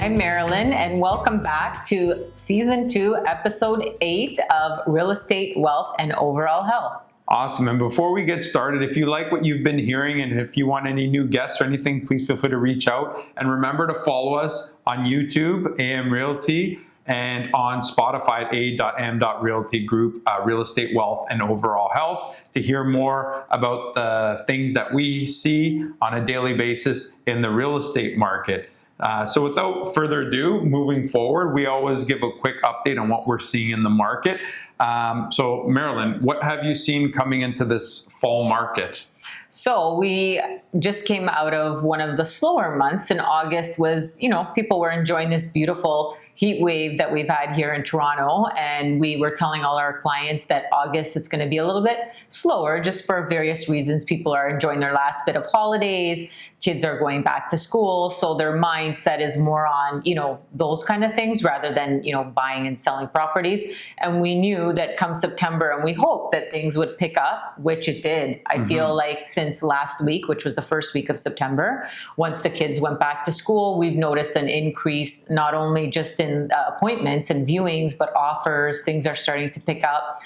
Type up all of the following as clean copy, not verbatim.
I'm Marilyn, and welcome back to Season 2, Episode 8 of Real Estate, Wealth, and Overall Health. Awesome. And before we get started, if you like what you've been hearing and if you want any new guests or anything, please feel free to reach out. And remember to follow us on YouTube, AM Realty, and on Spotify at a.m.realty group, Real Estate, Wealth, and Overall Health, to hear more about the things that we see on a daily basis in the real estate market. So without further ado, moving forward, we always give a quick update on what we're seeing in the market. So Marilyn, what have you seen coming into this fall market? So we just came out of one of the slower months, and August was, people were enjoying this beautiful heat wave that we've had here in Toronto. And we were telling all our clients that August it's going to be a little bit slower just for various reasons. People are enjoying their last bit of holidays. Kids are going back to school. So their mindset is more on, those kind of things rather than, buying and selling properties. And we knew that come September, and we hoped that things would pick up, which it did. I feel like since last week, which was the first week of September, once the kids went back to school, we've noticed an increase, not only just in appointments and viewings, but offers. Things are starting to pick up.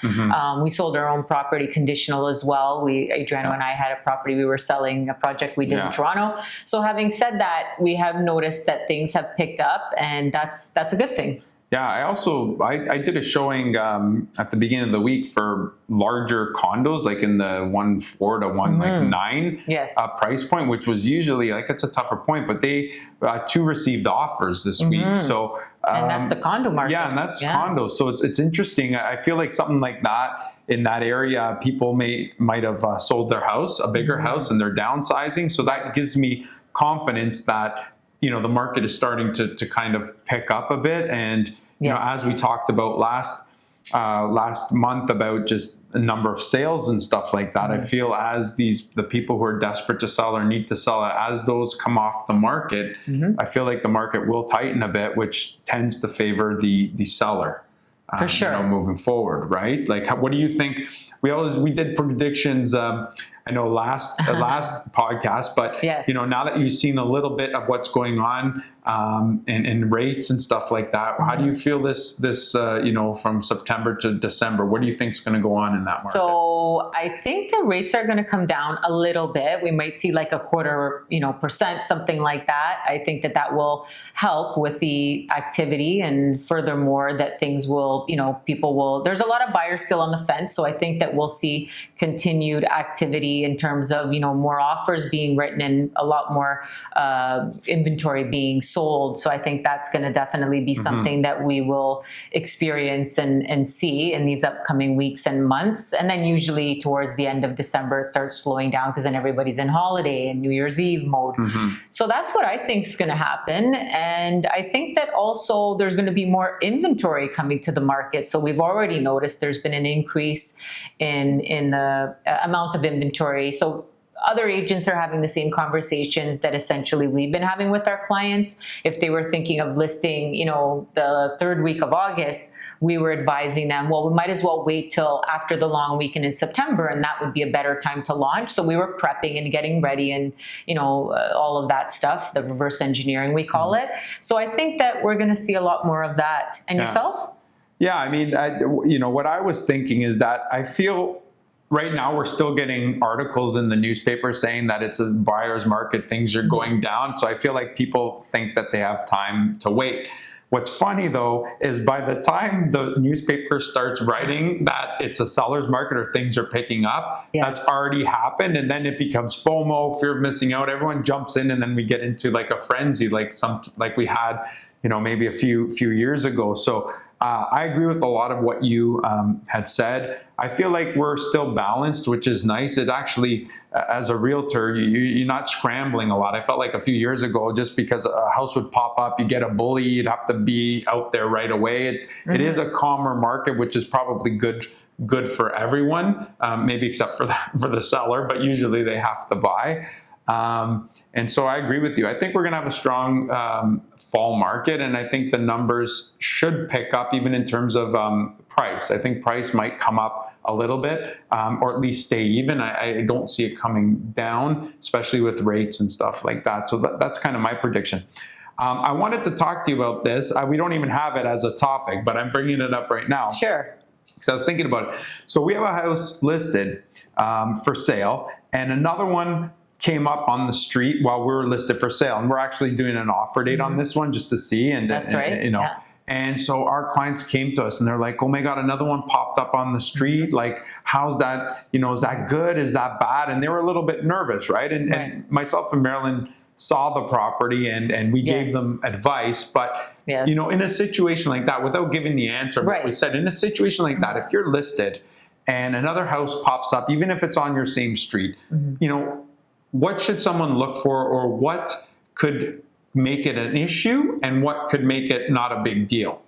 We sold our own property conditional as well. Adriano and I had a property we were selling, a project we did in Toronto. So having said that, we have noticed that things have picked up, and that's a good thing. Yeah, I did a showing at the beginning of the week for larger condos, like in the 1.4 to 1.9 price point, which was usually it's a tougher point, but they two received offers this week. So and that's the condo market. Yeah, and that's condos. So it's interesting. I feel like something like that in that area, people might have sold their house, a bigger house, and they're downsizing. So that gives me confidence that the market is starting to kind of pick up a bit. And, as we talked about last month about just the number of sales and stuff like that, I feel as the people who are desperate to sell or need to sell it, as those come off the market, I feel like the market will tighten a bit, which tends to favor the seller. For sure. Moving forward, right? Like, what do you think? We did predictions, I know last podcast, but now that you've seen a little bit of what's going on in rates and stuff like that, how do you feel this from September to December? What do you think is going to go on in that market? So I think the rates are going to come down a little bit. We might see like a quarter, percent, something like that. I think that will help with the activity, and furthermore, that things will, people will. There's a lot of buyers still on the fence, so I think that we'll see continued activity in terms of, more offers being written and a lot more inventory being sold. So I think that's going to definitely be something that we will experience and see in these upcoming weeks and months. And then usually towards the end of December, it starts slowing down because then everybody's in holiday and New Year's Eve mode. So that's what I think is going to happen. And I think that also there's going to be more inventory coming to the market. So we've already noticed there's been an increase in the amount of inventory. So other agents are having the same conversations that essentially we've been having with our clients. If they were thinking of listing, the third week of August, we were advising them, well, we might as well wait till after the long weekend in September, and that would be a better time to launch. So we were prepping and getting ready and, all of that stuff, the reverse engineering, we call it. So I think that we're going to see a lot more of that. And yourself? Yeah, I mean, what I was thinking is that I feel right now we're still getting articles in the newspaper saying that it's a buyer's market, things are going down. So I feel like people think that they have time to wait. What's funny though is by the time the newspaper starts writing that it's a seller's market or things are picking up, that's already happened, and then it becomes FOMO, fear of missing out. Everyone jumps in, and then we get into like a frenzy, like we had, maybe a few years ago. So I agree with a lot of what you had said. I feel like we're still balanced, which is nice. It actually, as a realtor, you're not scrambling a lot. I felt like a few years ago, just because a house would pop up, you get a bully, you'd have to be out there right away. It is a calmer market, which is probably good for everyone, maybe except for the seller, but usually they have to buy. And so I agree with you. I think we're going to have a strong fall market, and I think the numbers should pick up even in terms of price. I think price might come up a little bit, or at least stay even. I don't see it coming down, especially with rates and stuff like that. So that's kind of my prediction. I wanted to talk to you about this. We don't even have it as a topic, but I'm bringing it up right now. Sure. So I was thinking about it. So we have a house listed for sale, and another one came up on the street while we were listed for sale. And we're actually doing an offer date on this one just to see. And That's right. You know. Yeah. And so our clients came to us and they're like, oh my God, another one popped up on the street. Like, how's that, you know, is that good? Is that bad? And they were a little bit nervous, right? And myself and Marilyn saw the property and we gave them advice. But, you know, in a situation like that, without giving the answer, what we said, in a situation like that, if you're listed and another house pops up, even if it's on your same street, you know, what should someone look for, or what could make it an issue and what could make it not a big deal?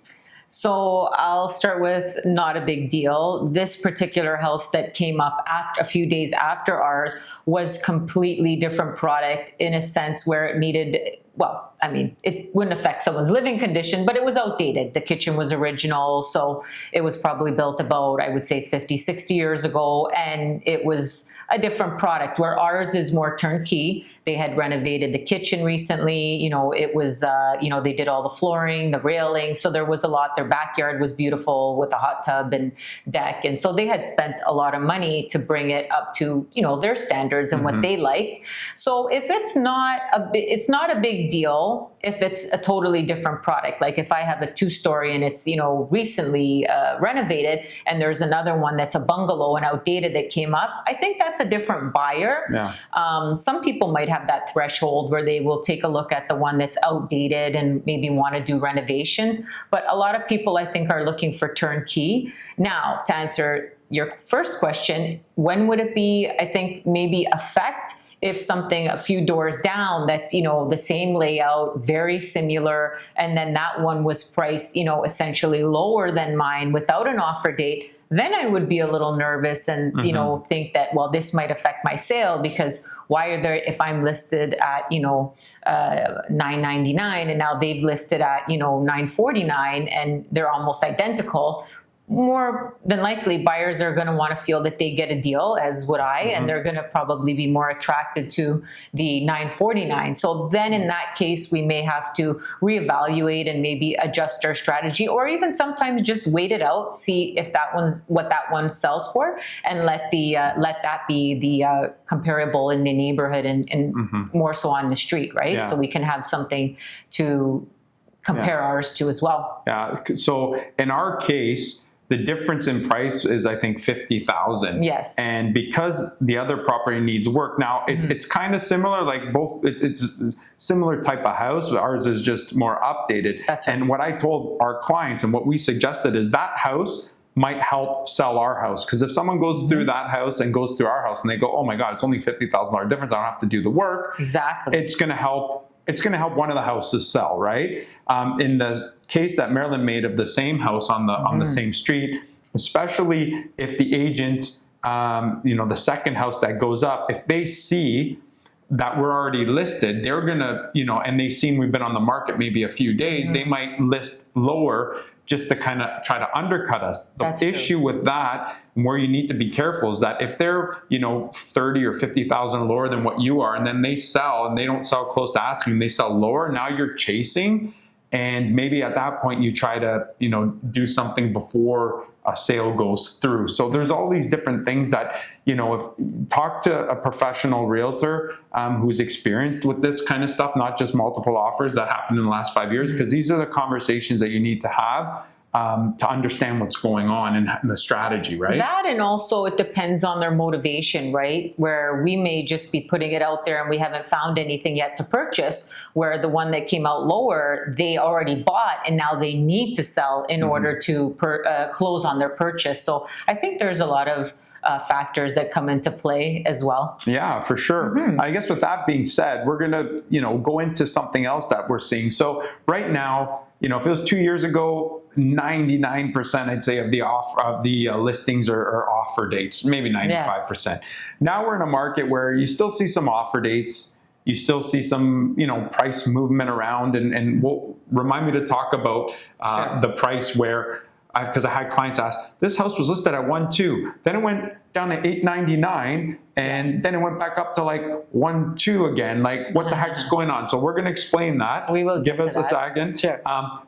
So I'll start with not a big deal. This particular house that came up after a few days after ours was completely different product in a sense where it needed, well, I mean, it wouldn't affect someone's living condition, but it was outdated. The kitchen was original, so it was probably built about, I would say 50, 60 years ago, and it was a different product, where ours is more turnkey. They had renovated the kitchen recently. You know, it was, you know, they did all the flooring, the railing. So there was a lot. Their backyard was beautiful with a hot tub and deck. And so they had spent a lot of money to bring it up to, you know, their standards and what they liked. So if it's not a big deal if it's a totally different product. Like if I have a 2-story and it's, you know, recently renovated, and there's another one that's a bungalow and outdated that came up, I think that's a different buyer. Yeah. Some people might have that threshold where they will take a look at the one that's outdated and maybe want to do renovations. But a lot of people, I think, are looking for turnkey. Now, to answer your first question, when would it be, I think, maybe affect if something a few doors down that's, you know, the same layout, very similar, and then that one was priced, you know, essentially lower than mine without an offer date, then I would be a little nervous and, you know, think that, well, this might affect my sale, because why are there, if I'm listed at, you know, $999 and now they've listed at, you know, $949 and they're almost identical, more than likely buyers are going to want to feel that they get a deal, as would I, and they're going to probably be more attracted to the $949. So then in that case, we may have to reevaluate and maybe adjust our strategy, or even sometimes just wait it out, see if that one's what that one sells for, and let that be the comparable in the neighborhood and more so on the street, right? Yeah. So we can have something to compare ours to as well. Yeah. So in our case, the difference in price is, I think, $50,000. Yes. And because the other property needs work, now it's kind of similar, like both, it's a similar type of house. Ours is just more updated. That's right. And what I told our clients and what we suggested is that house might help sell our house. Because if someone goes through that house and goes through our house and they go, oh my God, it's only $50,000 difference, I don't have to do the work. Exactly. It's going to help. It's going to help one of the houses sell, right? In the case that Marilyn made of the same house on the same street, especially if the agent, you know, the second house that goes up, if they see that we're already listed, they're going to, you know, and they've seen we've been on the market maybe a few days, they might list lower just to kind of try to undercut us. The issue with that, and where you need to be careful, is that if they're, you know, 30 or 50,000 lower than what you are, and then they sell and they don't sell close to asking, they sell lower, now you're chasing. And maybe at that point you try to, you know, do something before a sale goes through. So there's all these different things that, you know, if talk to a professional realtor who's experienced with this kind of stuff, not just multiple offers that happened in the last 5 years, because these are the conversations that you need to have to understand what's going on and the strategy, right? That, and also it depends on their motivation, right? Where we may just be putting it out there and we haven't found anything yet to purchase, where the one that came out lower, they already bought and now they need to sell in order to close on their purchase. So I think there's a lot of factors that come into play as well. Yeah, for sure. I guess with that being said, we're going to, you know, go into something else that we're seeing. So right now, you know, if it was 2 years ago, 99%, I'd say, of the listings are offer dates, maybe 95%. Yes. Now we're in a market where you still see some offer dates, you still see some, you know, price movement around, and we'll remind me to talk about the price where, because I had clients ask, this house was listed at 1.2, then it went down to $899, And then it went back up to like 1.2 again. Like, what the heck's going on? So we're going to explain that. We will give get us to a that. second. Sure.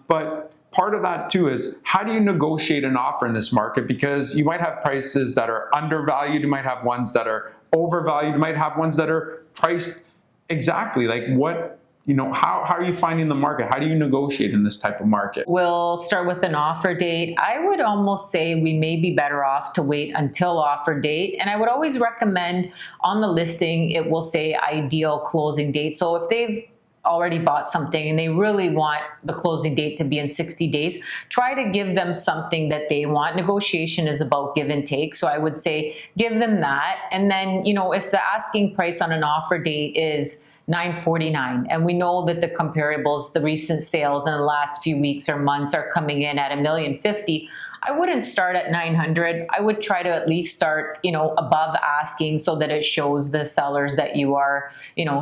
But part of that too is, how do you negotiate an offer in this market? Because you might have prices that are undervalued. You might have ones that are overvalued. You might have ones that are priced exactly. Like, what, how are you finding the market? How do you negotiate in this type of market? We'll start with an offer date. I would almost say we may be better off to wait until offer date. And I would always recommend on the listing, it will say ideal closing date. So if they've already bought something and they really want the closing date to be in 60 days, try to give them something that they want. Negotiation is about give and take. So I would say give them that. And then, if the asking price on an offer date is $949, and we know that the comparables, the recent sales in the last few weeks or months are coming in at $1,050,000, I wouldn't start at 900. I would try to at least start, above asking, so that it shows the sellers that you are,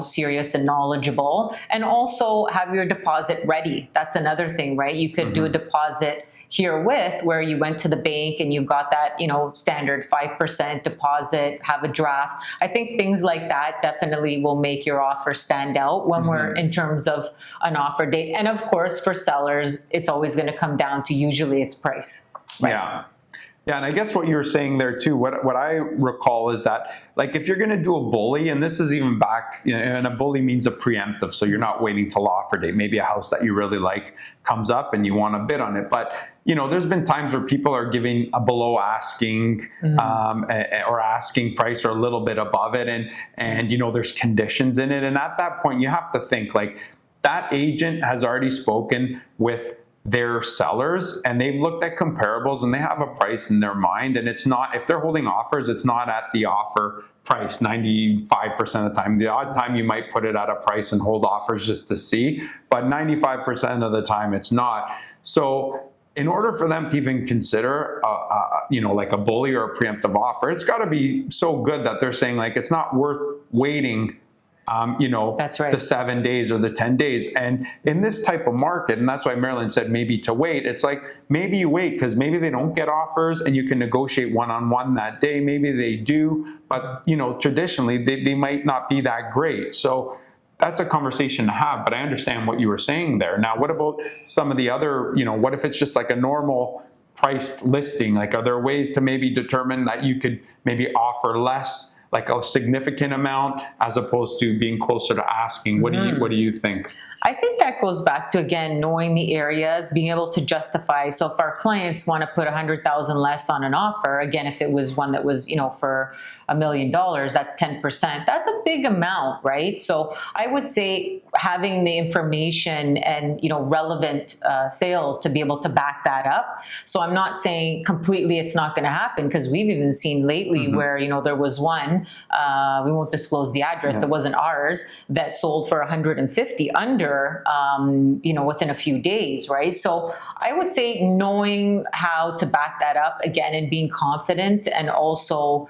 serious and knowledgeable. And also have your deposit ready. That's another thing, right? You could do a deposit herewith, where you went to the bank and you got that, standard 5% deposit, have a draft. I think things like that definitely will make your offer stand out when we're in terms of an offer date. And of course, for sellers, it's always going to come down to usually its price. Right? Yeah. Yeah, and I guess what you were saying there too, what I recall is that, like, if you're going to do a bully, and this is even back, and a bully means a preemptive, so you're not waiting till offer date. Maybe a house that you really like comes up and you want to bid on it. But, there's been times where people are giving a below asking or asking price or a little bit above it. And there's conditions in it. And at that point, you have to think, like, that agent has already spoken with their sellers and they've looked at comparables and they have a price in their mind, and it's not, if they're holding offers, it's not at the offer price 95% of the time. The odd time you might put it at a price and hold offers just to see, but 95% of the time it's not. So in order for them to even consider like a bully or a preemptive offer, it's got to be so good that they're saying, like, it's not worth waiting That's right. the 7 days or the 10 days. And in this type of market, and that's why Marilyn said maybe to wait, it's like, maybe you wait because maybe they don't get offers and you can negotiate one-on-one that day. Maybe they do, but traditionally they might not be that great. So that's a conversation to have, but I understand what you were saying there. Now, what about some of the other, what if it's just like a normal priced listing? Like, are there ways to maybe determine that you could maybe offer less, like a significant amount, as opposed to being closer to asking? What do you think? I think that goes back to, again, knowing the areas, being able to justify. So if our clients want to put $100,000 less on an offer, again, if it was one that was, for $1 million, that's 10%. That's a big amount, right? So I would say having the information and, relevant sales to be able to back that up. So I'm not saying completely it's not going to happen, because we've even seen lately where, there was one, we won't disclose the address, that wasn't ours, that sold for 150 under, within a few days, right? So I would say knowing how to back that up, again, and being confident, and also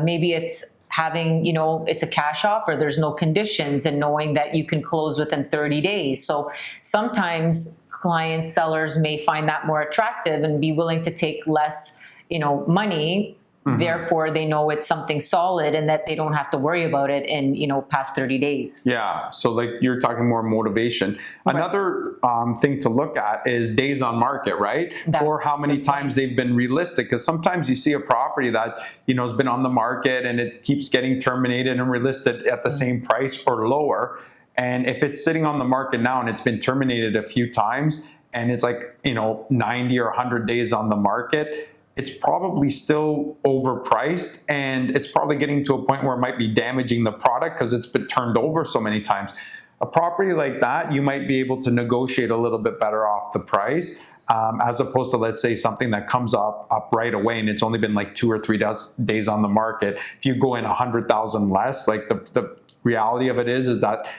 maybe it's having, it's a cash offer, there's no conditions, and knowing that you can close within 30 days. So sometimes clients, sellers may find that more attractive and be willing to take less, money. Therefore, they know it's something solid and that they don't have to worry about it in, past 30 days. Yeah. So like you're talking more motivation. Right. Another thing to look at is days on market, right? Or how many times they've been relisted. Because sometimes you see a property that, has been on the market and it keeps getting terminated and relisted at the same price or lower. And if it's sitting on the market now and it's been terminated a few times and it's like, 90 or 100 days on the market, it's probably still overpriced, and it's probably getting to a point where it might be damaging the product because it's been turned over so many times. A property like that, you might be able to negotiate a little bit better off the price, as opposed to, let's say, something that comes up right away and it's only been like 2 or 3 days on the market. If you go in 100,000 less, like the reality of it is that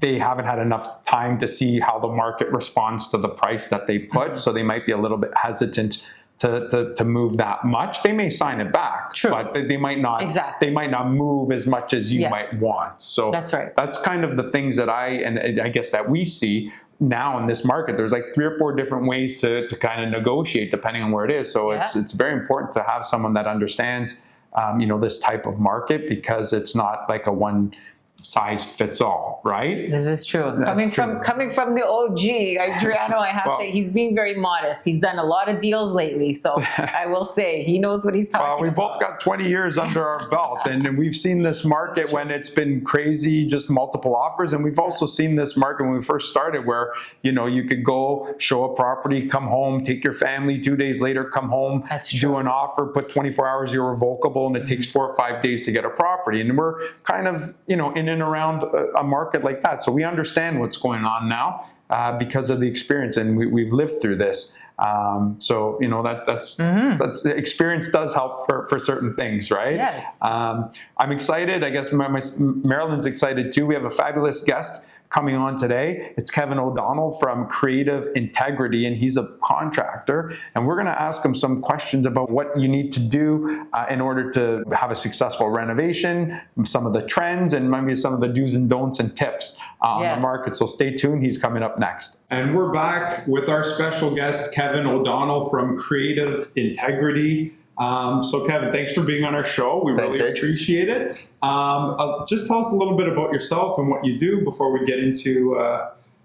they haven't had enough time to see how the market responds to the price that they put, so they might be a little bit hesitant to move that much. They may sign it back, but they might not. Exactly. They might not move as much as you might want. So that's right. That's kind of the things that I guess that we see now in this market. There's like 3 or 4 different ways to kind of negotiate depending on where it is. So it's very important to have someone that understands this type of market, because it's not like a one size fits all, right? This is true. Coming from the OG, Adriano, he's being very modest. He's done a lot of deals lately, so I will say he knows what he's talking about. Well, we both got 20 years under our belt, and we've seen this market when it's been crazy, just multiple offers, and we've also seen this market when we first started where, you could go show a property, come home, take your family, 2 days later, come home, do an offer, put 24 hours, you're revocable, and it takes 4 or 5 days to get a property. And we're kind of, in and around a market like that. So we understand what's going on now because of the experience, and we've lived through this. So that's experience does help for certain things, right? Yes. I'm excited. I guess Marilyn's excited too. We have a fabulous guest coming on today. It's Kevin O'Donnell from Creative Integrity, and he's a contractor. And we're going to ask him some questions about what you need to do in order to have a successful renovation, some of the trends, and maybe some of the do's and don'ts and tips on the market. So stay tuned. He's coming up next. And we're back with our special guest, Kevin O'Donnell from Creative Integrity. So Kevin, thanks for being on our show. We really appreciate it. Just tell us a little bit about yourself and what you do before we get into,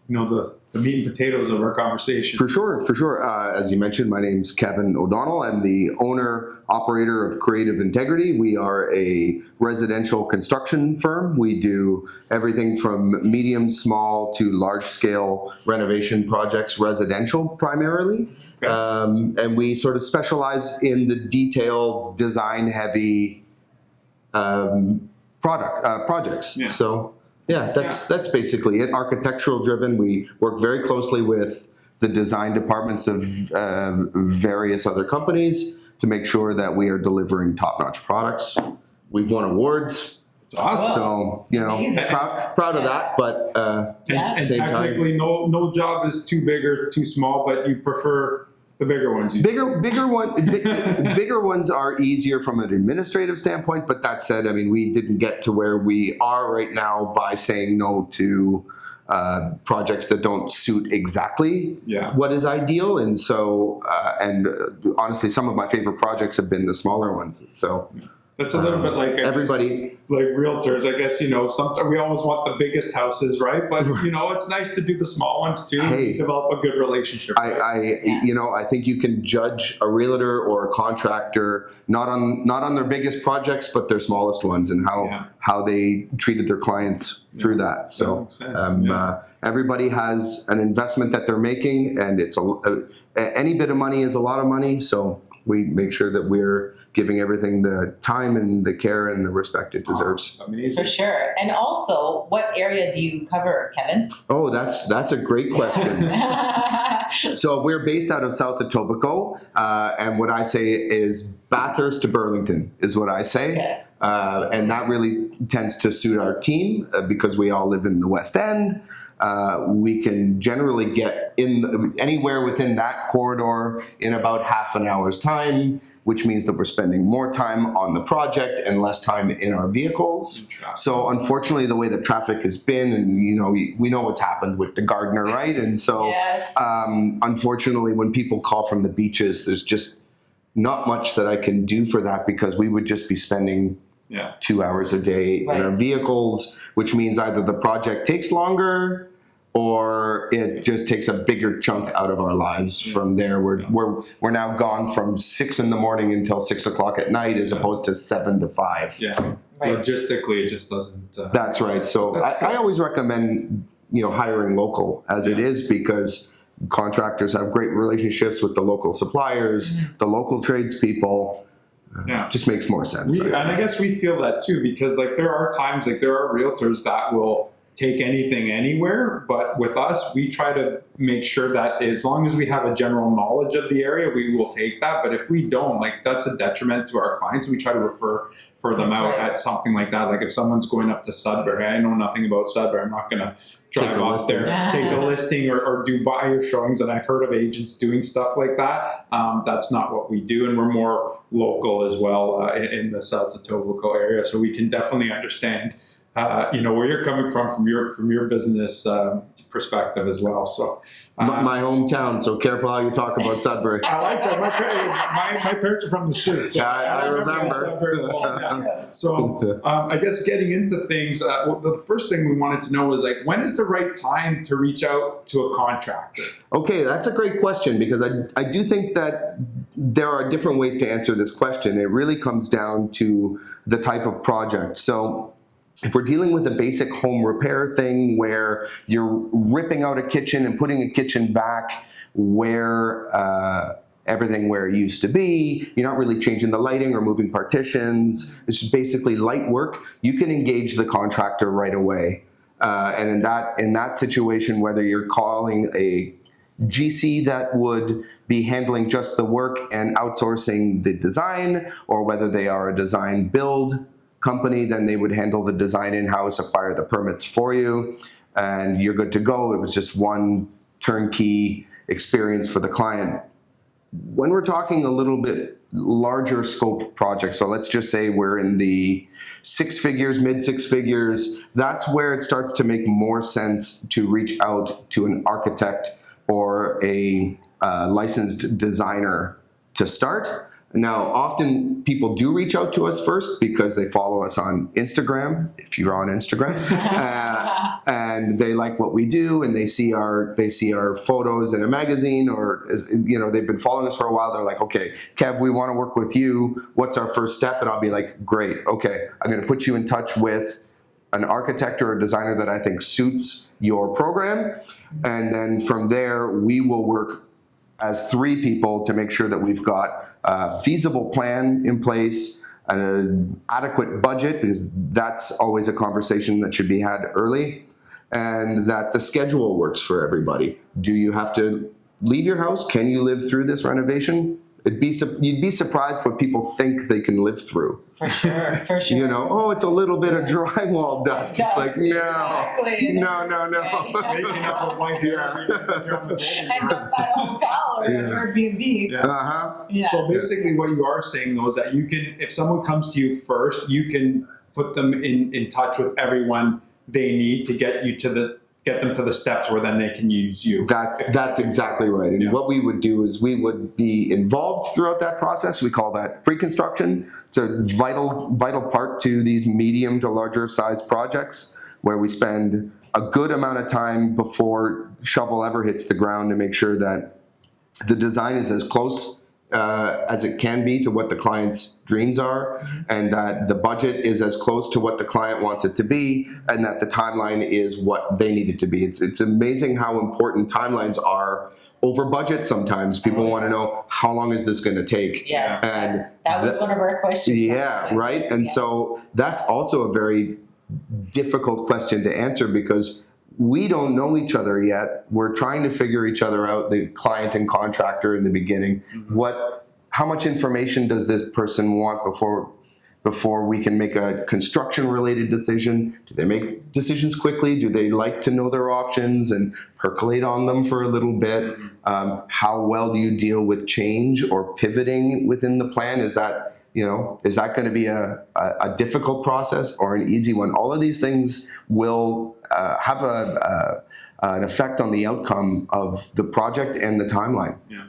the meat and potatoes of our conversation. For sure. As you mentioned, my name's Kevin O'Donnell. I'm the owner-operator of Creative Integrity. We are a residential construction firm. We do everything from medium, small to large-scale renovation projects, residential primarily. Okay. And we sort of specialize in the detail, design-heavy projects. Yeah. So, that's basically it. Architectural driven. We work very closely with the design departments of various other companies to make sure that we are delivering top-notch products. We've won awards. It's awesome. So, proud of that, but and technically no job is too big or too small, but you prefer the bigger ones. Bigger ones are easier from an administrative standpoint, but that said, we didn't get to where we are right now by saying no to projects that don't suit exactly what is ideal. And so, honestly, some of my favorite projects have been the smaller ones. So. That's a little bit like everybody, like realtors. I guess sometimes we always want the biggest houses, right? But it's nice to do the small ones too. Develop a good relationship. I think you can judge a realtor or a contractor not on their biggest projects, but their smallest ones, and how they treated their clients through that. So everybody has an investment that they're making, and it's any bit of money is a lot of money. So we make sure that we're giving everything the time and the care and the respect it deserves. Amazing. For sure. And also, what area do you cover, Kevin? Oh, that's a great question. So we're based out of South Etobicoke, and what I say is Bathurst to Burlington is what I say. Okay. And that really tends to suit our team because we all live in the West End. We can generally get in anywhere within that corridor in about half an hour's time, which means that we're spending more time on the project and less time in our vehicles. So unfortunately, the way that traffic has been, and we know what's happened with the Gardner, right? And so unfortunately, when people call from the beaches, there's just not much that I can do for that, because we would just be spending 2 hours a day in our vehicles, which means either the project takes longer or it just takes a bigger chunk out of our lives. From there, we're now gone from 6 a.m. until 6 o'clock at night, as opposed to 7 to 5. Logistically, it just doesn't. That's right. So I always recommend hiring local as it is, because contractors have great relationships with the local suppliers, the local tradespeople. Just makes more sense. And I guess we feel that too, because there are times, there are realtors that will take anything anywhere, but with us, we try to make sure that as long as we have a general knowledge of the area, we will take that. But if we don't, that's a detriment to our clients. We try to refer them out at something like that. Like if someone's going up to Sudbury, I know nothing about Sudbury, I'm not going to drive up there, take a listing or do buyer showings. And I've heard of agents doing stuff like that. That's not what we do. And we're more local as well in the South Etobicoke area. So we can definitely understand where you're coming from your business perspective as well. So My hometown, so careful how you talk about Sudbury. I like that. My parents are from the Sud, so Yeah, I remember. Sudbury well. Yeah. So I guess getting into things, the first thing we wanted to know was like, when is the right time to reach out to a contractor? Okay, that's a great question, because I do think that there are different ways to answer this question. It really comes down to the type of project. So if we're dealing with a basic home repair thing where you're ripping out a kitchen and putting a kitchen back where everything where it used to be, you're not really changing the lighting or moving partitions, it's just basically light work, you can engage the contractor right away. And in that situation, whether you're calling a GC that would be handling just the work and outsourcing the design, or whether they are a design build company, then they would handle the design in-house, acquire the permits for you, and you're good to go. It was just one turnkey experience for the client. When we're talking a little bit larger scope projects, so let's just say we're in the six figures, mid six figures, that's where it starts to make more sense to reach out to an architect or a licensed designer to start. Now, often people do reach out to us first because they follow us on Instagram, if you're on Instagram, and they like what we do, and they see our photos in a magazine, or they've been following us for a while. They're like, okay, Kev, we want to work with you. What's our first step? And I'll be like, great, okay, I'm going to put you in touch with an architect or a designer that I think suits your program, and then from there we will work as three people to make sure that we've got a feasible plan in place, an adequate budget, because that's always a conversation that should be had early, and that the schedule works for everybody. Do you have to leave your house? Can you live through this renovation? You'd be surprised what people think they can live through. For sure, for sure. Oh, it's a little bit of drywall dust. It's like, no, exactly. no. Making up a white hair And just at a hotel or an Airbnb. Yeah. Uh-huh. Yeah. So basically what you are saying though is that you can, if someone comes to you first, you can put them in touch with everyone they need to get them to the steps where then they can use you. That's exactly right. And what we would do is we would be involved throughout that process. We call that pre-construction. It's a vital part to these medium to larger size projects, where we spend a good amount of time before shovel ever hits the ground to make sure that the design is as close as it can be to what the client's dreams are, and that the budget is as close to what the client wants it to be, and that the timeline is what they need it to be. It's amazing how important timelines are over budget sometimes. People want to know, how long is this going to take? Yes, and that was one of our questions. Yeah, right? And so that's also a very difficult question to answer, because we don't know each other yet. We're trying to figure each other out, the client and contractor in the beginning. How much information does this person want before we can make a construction related decision? Do they make decisions quickly? Do they like to know their options and percolate on them for a little bit? How well do you deal with change or pivoting within the plan? Is that going to be a difficult process or an easy one? All of these things will have an effect on the outcome of the project and the timeline. Yeah.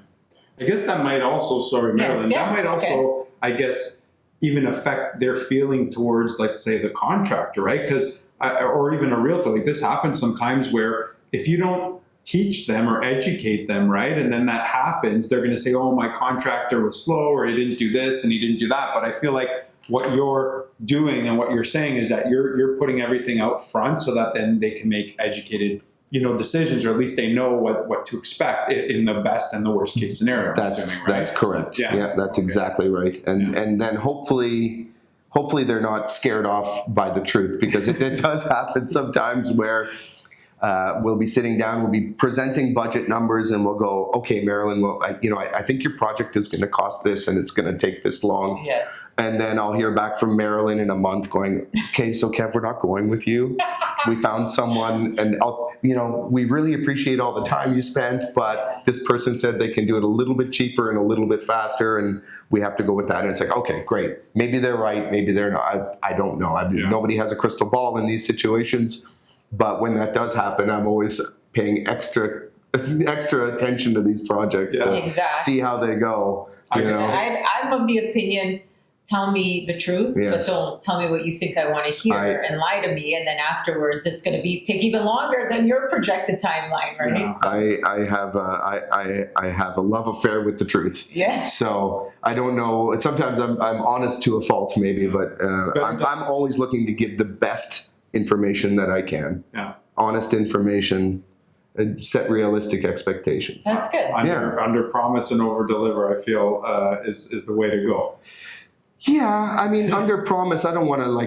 I guess that might also, Marilyn, that might also, I guess, even affect their feeling towards, like, say, the contractor, right? Because, or even a realtor, like this happens sometimes where if you don't teach them or educate them, right, and then that happens, they're going to say, oh, my contractor was slow, or he didn't do this and he didn't do that. But I feel like what you're doing and what you're saying is that you're putting everything out front so that then they can make educated decisions, or at least they know what to expect in the best and the worst case scenario. That's correct. Yeah, that's exactly right. And then hopefully they're not scared off by the truth, because it does happen sometimes where we'll be sitting down, we'll be presenting budget numbers, and we'll go, okay, Marilyn, well, I think your project is going to cost this and it's going to take this long. Yes. And then I'll hear back from Marilyn in a month going, okay, so Kev, we're not going with you. we found someone, and we really appreciate all the time you spent, but this person said they can do it a little bit cheaper and a little bit faster, and we have to go with that. And it's like, okay, great. Maybe they're right. Maybe they're not. I don't know. Nobody has a crystal ball in these situations, but when that does happen, I'm always paying extra attention to these projects to see how they go. I'm of the opinion, tell me the truth, but don't tell me what you think I want to hear and lie to me, and then afterwards it's going to take even longer than your projected timeline, right? Yeah. So. I have a love affair with the truth. Yeah. So I don't know. Sometimes I'm honest to a fault, maybe, but I'm always looking to give the best information that I can. Yeah. Honest information. Set realistic expectations. That's good. Under promise and over deliver, I feel is the way to go. Yeah, I mean, under promise, I don't want to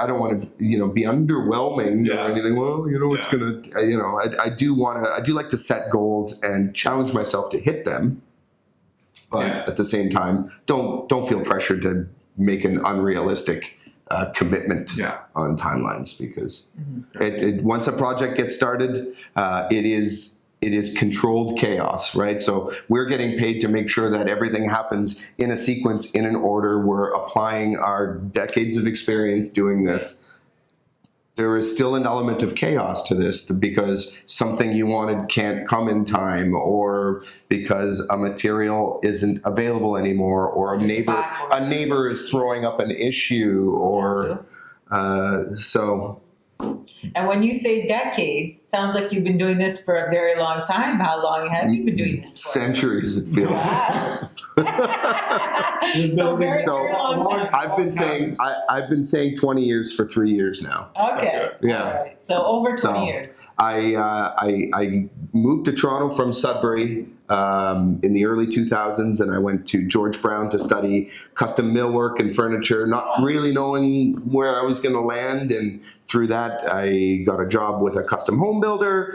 I don't want to be underwhelming or anything. Well, it's gonna I do like to set goals and challenge myself to hit them, but at the same time, don't feel pressured to make an unrealistic commitment on timelines, because once a project gets started, it is controlled chaos, right? So we're getting paid to make sure that everything happens in a sequence, in an order. We're applying our decades of experience doing this. There is still an element of chaos to this, because something you wanted can't come in time, or because a material isn't available anymore, or a neighbor is throwing up an issue, or so. And when you say decades, it sounds like you've been doing this for a very long time. How long have you been doing this for? Centuries, it feels. Wow. Very long time. I've been saying 20 years for 3 years now. Okay. Yeah. All right. So over 20 years. I moved to Toronto from Sudbury in the early 2000s, and I went to George Brown to study custom millwork and furniture, not really knowing where I was going to land. And through that, I got a job with a custom home builder,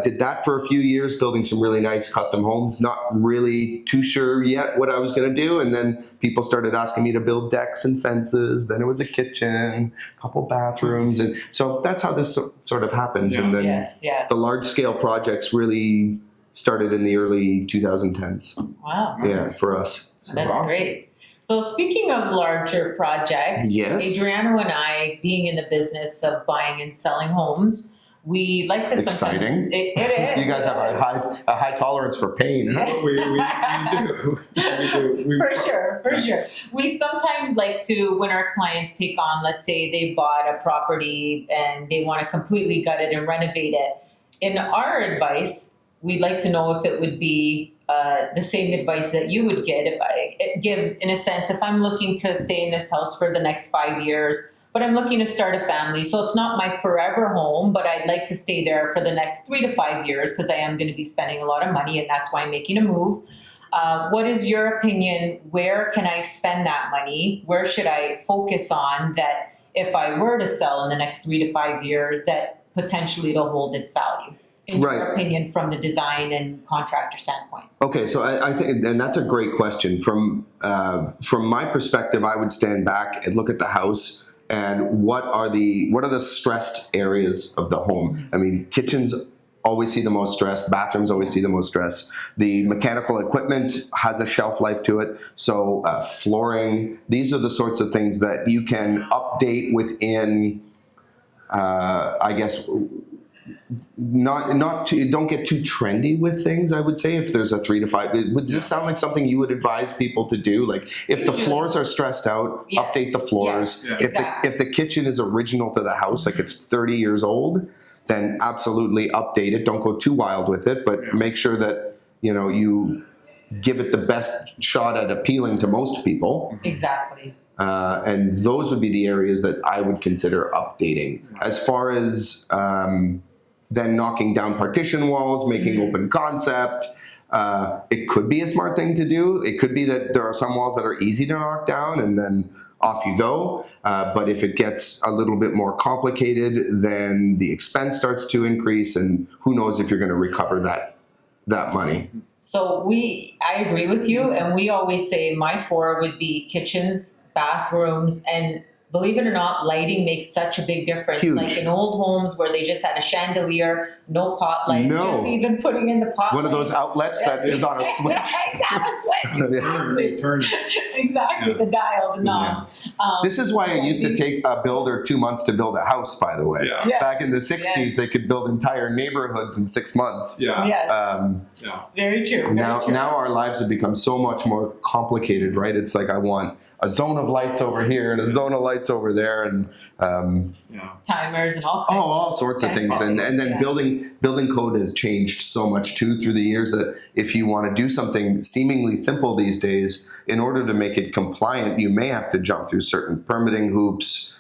did that for a few years, building some really nice custom homes, not really too sure yet what I was going to do. And then people started asking me to build decks and fences. Then it was a kitchen, a couple bathrooms. And so that's how this sort of happens. And then the large scale projects really started in the early 2010s. Wow. Yeah, for us. That's awesome. Great. So speaking of larger projects, Adriano and I, being in the business of buying and selling homes, we like to sometimes... Exciting. It is. You guys have a high tolerance for pain. Huh? We do. For sure. We sometimes like to, when our clients take on, let's say they bought a property and they want to completely gut it and renovate it. In our advice, we'd like to know if it would be the same advice that you would get in a sense, if I'm looking to stay in this house for the next 5 years, but I'm looking to start a family. So it's not my forever home, but I'd like to stay there for the next 3 to 5 years because I am going to be spending a lot of money, and that's why I'm making a move. What is your opinion? Where can I spend that money? Where should I focus on that if I were to sell in the next 3 to 5 years, that potentially it'll hold its value? In your opinion, from the design and contractor standpoint? Okay, so I think, and that's a great question. From my perspective, I would stand back and look at the house and what are the stressed areas of the home. I mean, kitchens always see the most stress. Bathrooms always see the most stress. The mechanical equipment has a shelf life to it. So flooring, these are the sorts of things that you can update within, I guess, don't get too trendy with things. I would say if there's a 3 to 5, would this sound like something you would advise people to do? Like if the floors are stressed out, update the floors. Yes, if the kitchen is original to the house, like it's 30 years old, then absolutely update it. Don't go too wild with it, but make sure that you give it the best shot at appealing to most people. Exactly. And those would be the areas that I would consider updating. As far as then knocking down partition walls, making open concept, it could be a smart thing to do. It could be that there are some walls that are easy to knock down and then off you go. But if it gets a little bit more complicated, then the expense starts to increase, and who knows if you're going to recover that money. So I agree with you, and we always say my 4 would be kitchens, bathrooms, and believe it or not, lighting makes such a big difference. Huge. Like in old homes where they just had a chandelier, no pot lights, No. just even putting in the pot One of those lights. outlets that is on a switch. Exactly, switch. Exactly. Turn. Exactly, the dial, the knob. This is why it used to take a builder 2 months to build a house, by the way. Yeah. Yeah. Back in the 60s, they could build entire neighborhoods in 6 months. Yeah. Yes, Yeah. very true. Very Now, true. now our lives have become so much more complicated, right? It's like I want a zone of lights over here and a zone of lights over there, and Yeah. Timers and all kinds. all sorts of things. And then Yeah. building code has changed so much too through the years that if you want to do something seemingly simple these days, in order to make it compliant, you may have to jump through certain permitting hoops.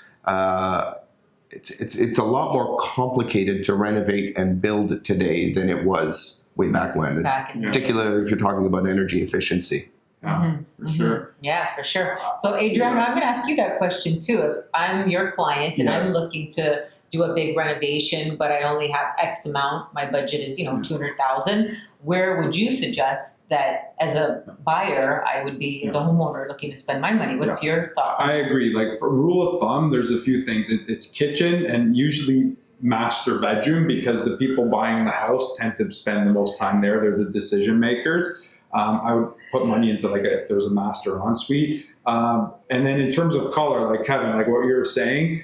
It's a lot more complicated to renovate and build today than it was way back when. Back in the Particularly if you're talking about energy efficiency. Yeah. For sure. Yeah, for sure. So, Adriano, I'm going to ask you that question too. If I'm your client and Yes. I'm looking to do a big renovation, but I only have X amount, my budget is, 200,000. Where would you suggest that as a buyer, I would be, as a homeowner, looking to spend my money? What's your thoughts on I agree. Like for rule of thumb, there's a few things. It's kitchen and usually master bedroom, because the people buying the house tend to spend the most time there. They're the decision makers. I would put money into if there's a master ensuite. And then in terms of color, like Kevin, like what you're saying,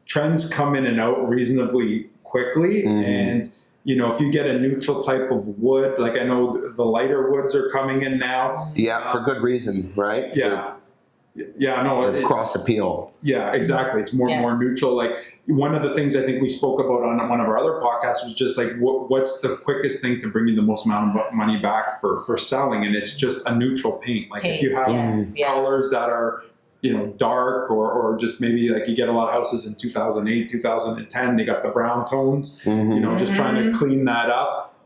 trends come in and out reasonably quickly. Mhm. And, if you get a neutral type of wood, like I know the lighter woods are coming in now. Yeah, for good reason, right? Yeah. Yeah, no. The cross appeal. Yeah, exactly. It's more and more Yes. neutral. Like one of the things I think we spoke about on one of our other podcasts was just like, what's the quickest thing to bring you the most amount of money back for selling? And it's just a neutral paint. Like if you have Yes, yeah. colors that are, dark or just maybe like you get a lot of houses in 2008, 2010, they got the brown tones, just trying to clean that up.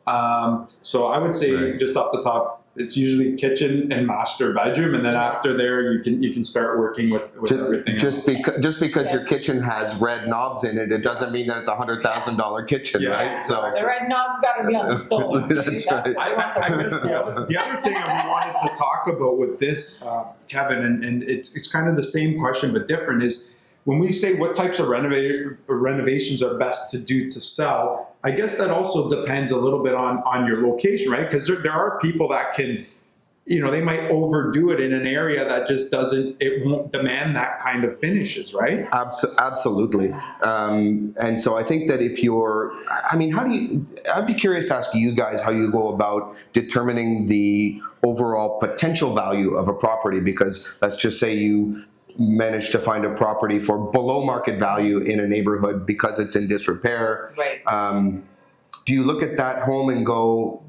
So I would say Right. just off the top, it's usually kitchen and master bedroom, and then after there, you can start working with everything else. Just because your kitchen has red knobs in it, it doesn't mean that it's $100,000 kitchen, Yeah, right? So The red knob's got to be on the stove. Okay? That's right. I guess the other thing that we wanted to talk about with this, Kevin, and it's kind of the same question but different, is when we say what types of renovations are best to do to sell, I guess that also depends a little bit on your location, right? Because there are people that can, they might overdo it in an area that just it won't demand that kind of finishes, right? Absolutely. And so I think that I'd be curious to ask you guys how you go about determining the overall potential value of a property, because let's just say you manage to find a property for below market value in a neighborhood because it's in disrepair. Right. Do you look at that home and go,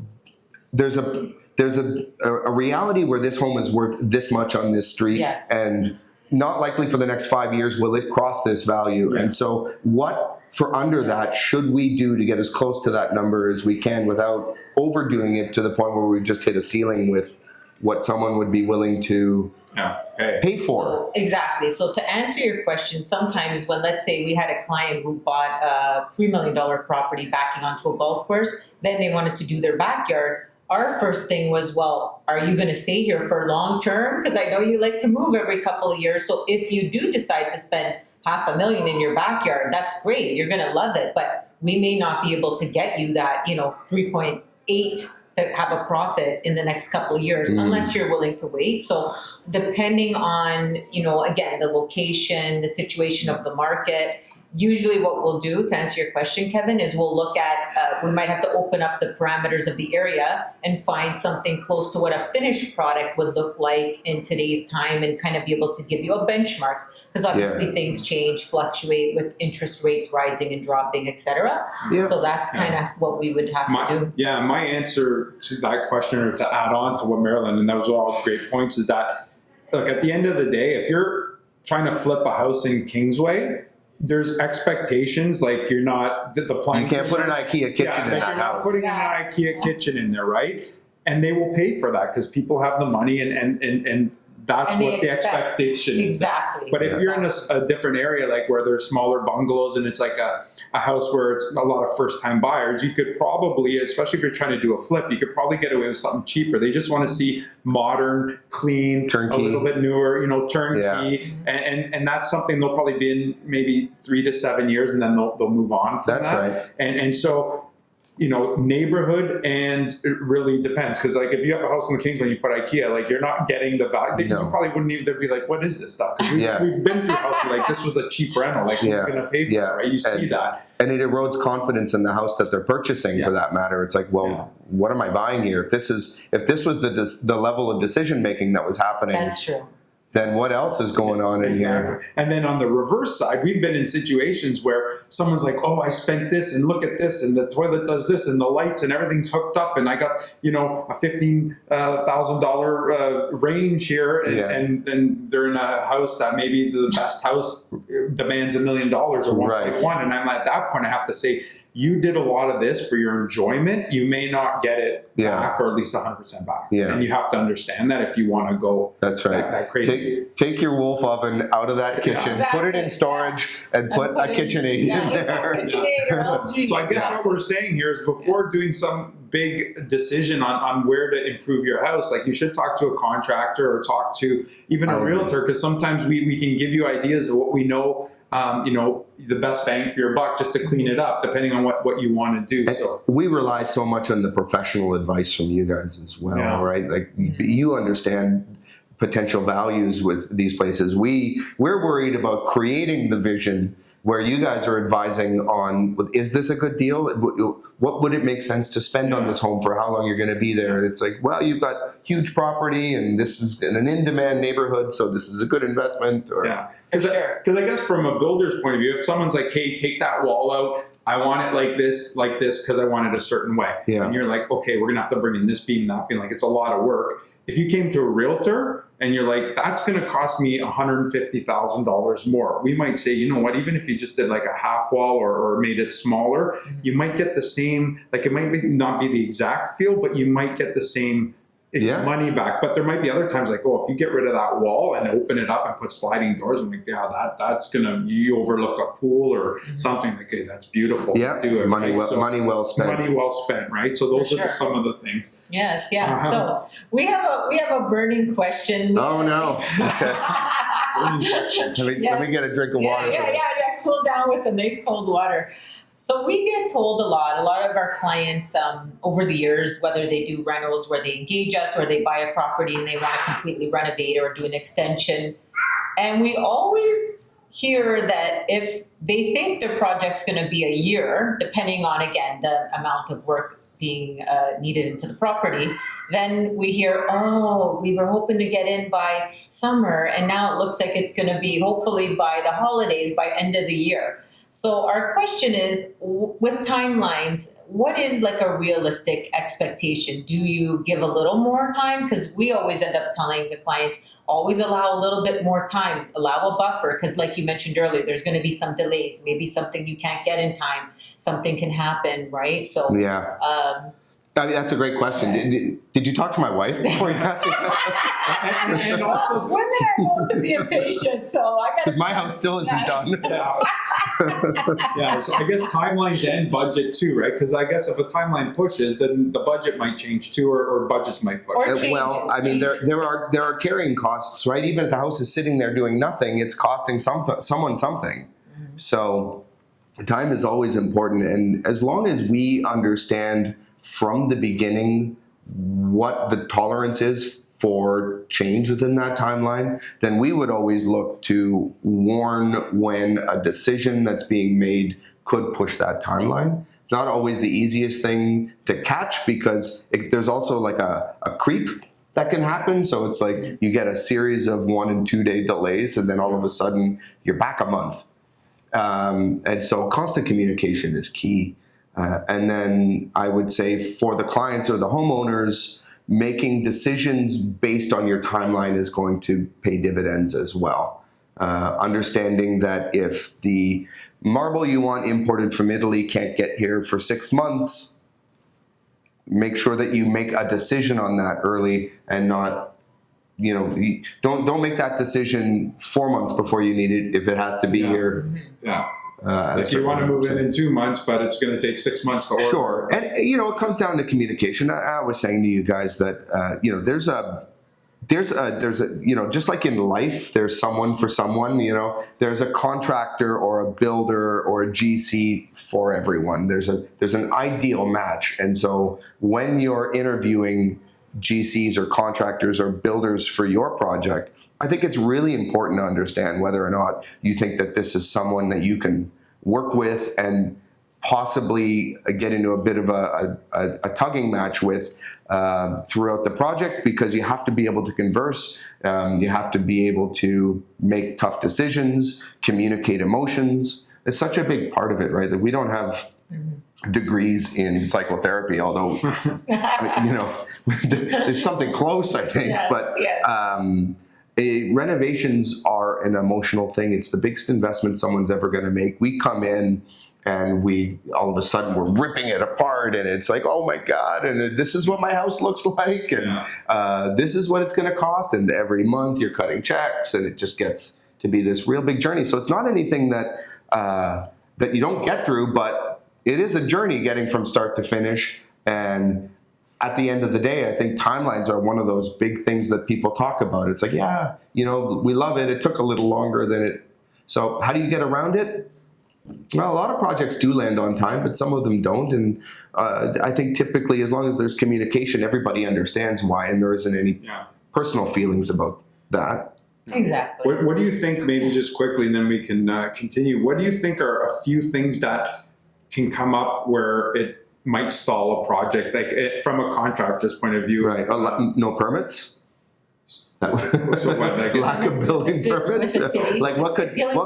there's a reality where this home is worth this much on this street, Yes. and not likely for the next 5 years will it cross this value. Yeah. And so what for under that should we do to get as close to that number as we can without overdoing it to the point where we just hit a ceiling with what someone would be willing to Yeah. Okay. pay for? So, exactly. So to answer your question, sometimes when, let's say, we had a client who bought a $3 million property backing onto a golf course, then they wanted to do their backyard. Our first thing was, well, are you going to stay here for long term? Because I know you like to move every couple of years. So if you do decide to spend $500,000 in your backyard, that's great. You're going to love it. But we may not be able to get you that, 3.8 to have a profit in the next couple of years, unless you're willing to wait. So depending on, again, the location, the situation of the market, usually what we'll do, to answer your question, Kevin, is we'll look at, we might have to open up the parameters of the area and find something close to what a finished product would look like in today's time, and kind of be able to give you a benchmark, because obviously things change, fluctuate with interest rates rising and dropping, etc. Yeah. So that's kind of what we would have to do. Yeah, my answer to that question, or to add on to what Marilyn, and those are all great points, is that, look, at the end of the day, if you're trying to flip a house in Kingsway, there's expectations, like you're not, the You appliances. can't put an IKEA kitchen in like that you're not house. putting an IKEA kitchen in there, right? And they will pay for that because people have the money, and that's And they what the expect. expectation is. Exactly. But if you're in a different area, like where there's smaller bungalows and it's like a house where it's a lot of first-time buyers, you could probably, especially if you're trying to do a flip, you could probably get away with something cheaper. They just want to see modern, clean, Turnkey. a little bit newer, turnkey, Yeah. and that's something they'll probably be in maybe 3 to 7 years, and then they'll move on from That's that. right. And so, neighborhood, and it really depends, because like if you have a house in the Kings when you put IKEA, like you're not getting the value. No. You probably wouldn't even be like, what is this stuff? Because Yeah. we've been through houses like this was a cheap rental. Like who's Yeah. going to pay for Yeah. it? Right? You see that. And it erodes confidence in the house that they're purchasing, for that matter. It's like, well, what am I buying here? If this was the level of decision making that was happening, That's true. then what else is going on in here? And then on the reverse side, we've been in situations where someone's like, oh, I spent this, and look at this, and the toilet does this, and the lights and everything's hooked up, and I got, a $15,000 range here, and then they're in a house that maybe the best house demands $1 million or 1.1, and I'm at that point, I have to say, you did a lot of this for your enjoyment. You may not get it back, or at least 100% back. Yeah. And you have to understand that if you want to go That's right. that crazy. Take your wolf oven out of that kitchen, put it in storage, and put a KitchenAid in there. So I guess what we're saying here is before doing some big decision on where to improve your house, like you should talk to a contractor or talk to even a realtor, because sometimes we can give you ideas of what we know, the best bang for your buck, just to clean it up, depending on what you want to do. So we rely so much on the professional advice from you guys as well, right? Like you understand potential values with these places. We're worried about creating the vision where you guys are advising on, is this a good deal? What would it make sense to spend on this home for how long you're going to be there? It's like, well, you've got huge property and this is in an in-demand neighborhood, so this is a good investment. Because I guess from a builder's point of view, if someone's like, hey, take that wall out, I want it like this, because I want it a certain way. Yeah. And you're like, okay, we're going to have to bring in this beam, that beam, like it's a lot of work. If you came to a realtor and you're like, that's going to cost me $150,000 more, we might say, you know what, even if you just did like a half wall or made it smaller, you might get the same, like it might not be the exact feel, but you might get the same money back. But there might be other times like, oh, if you get rid of that wall and open it up and put sliding doors, I'm like, that's gonna, you overlook a pool or something, like, hey, that's beautiful. Yeah, do it, money right? money well spent. Money well spent, right? So those are some of the things. Yes, yes. So we have a burning question. Oh no. Let me get a drink of water. Cool down with a nice cold water. So we get told a lot of our clients over the years, whether they do rentals where they engage us or they buy a property and they want to completely renovate or do an extension. And we always hear that if they think their project's going to be a year, depending on, again, the amount of work being needed into the property, then we hear, oh, we were hoping to get in by summer, and now it looks like it's going to be hopefully by the holidays, by end of the year. So our question is, with timelines, what is like a realistic expectation? Do you give a little more time? Because we always end up telling the clients, always allow a little bit more time, allow a buffer, because like you mentioned earlier, there's going to be some delays, maybe something you can't get in time, something can happen, right? So I mean, that's a great question. Did you talk to my wife before you asked me that? and also, women are known to be impatient, so I got because my house still isn't done. So I guess timelines and budget too, right? Because I guess if a timeline pushes, then the budget might change too, or budgets might push. Or Well, I mean, there are carrying costs, right? Even if the house is sitting there doing nothing, it's costing someone something. So time is always important, and as long as we understand from the beginning what the tolerance is for change within that timeline, then we would always look to warn when a decision that's being made could push that timeline. It's not always the easiest thing to catch, because there's also like a creep that can happen. So it's like you get a series of 1 and 2 day delays, and then all of a sudden you're back a month. And so constant communication is key. And then I would say for the clients or the homeowners, making decisions based on your timeline is going to pay dividends as well. Understanding that if the marble you want imported from Italy can't get here for 6 months, make sure that you make a decision on that early and not don't make that decision 4 months before you need it if it has to be here. Yeah. at a If you want to certain move time. in 2 months, but it's going to take 6 months to order. Sure, and it comes down to communication. I was saying to you guys that there's a just like in life, there's someone for someone. There's a contractor or a builder or a GC for everyone. There's an ideal match, and so when you're interviewing GCs or contractors or builders for your project, I think it's really important to understand whether or not you think that this is someone that you can work with and possibly get into a bit of a tugging match with throughout the project, because you have to be able to converse, you have to be able to make tough decisions, communicate emotions. It's such a big part of it, right? That we don't have degrees in psychotherapy, although it's something close, I think. Yes, but yes. Renovations are an emotional thing. It's the biggest investment someone's ever going to make. We come in and all of a sudden we're ripping it apart, and it's like, oh my God, and this is what my house looks like, and this is what it's going to cost, and every month you're cutting checks, and it just gets to be this real big journey. So it's not anything that you don't get through, but it is a journey getting from start to finish. And at the end of the day, I think timelines are one of those big things that people talk about. It's like, we love it. It took a little longer than it. So how do you get around it? Well, a lot of projects do land on time, but some of them don't. And I think typically, as long as there's communication, everybody understands why, and there isn't any personal feelings about that. Exactly. What do you think, maybe just quickly, and then we can continue, what do you think are a few things that can come up where it might stall a project, from a contractor's point of view? Right. No permits? So what, Lack of building permits? Like what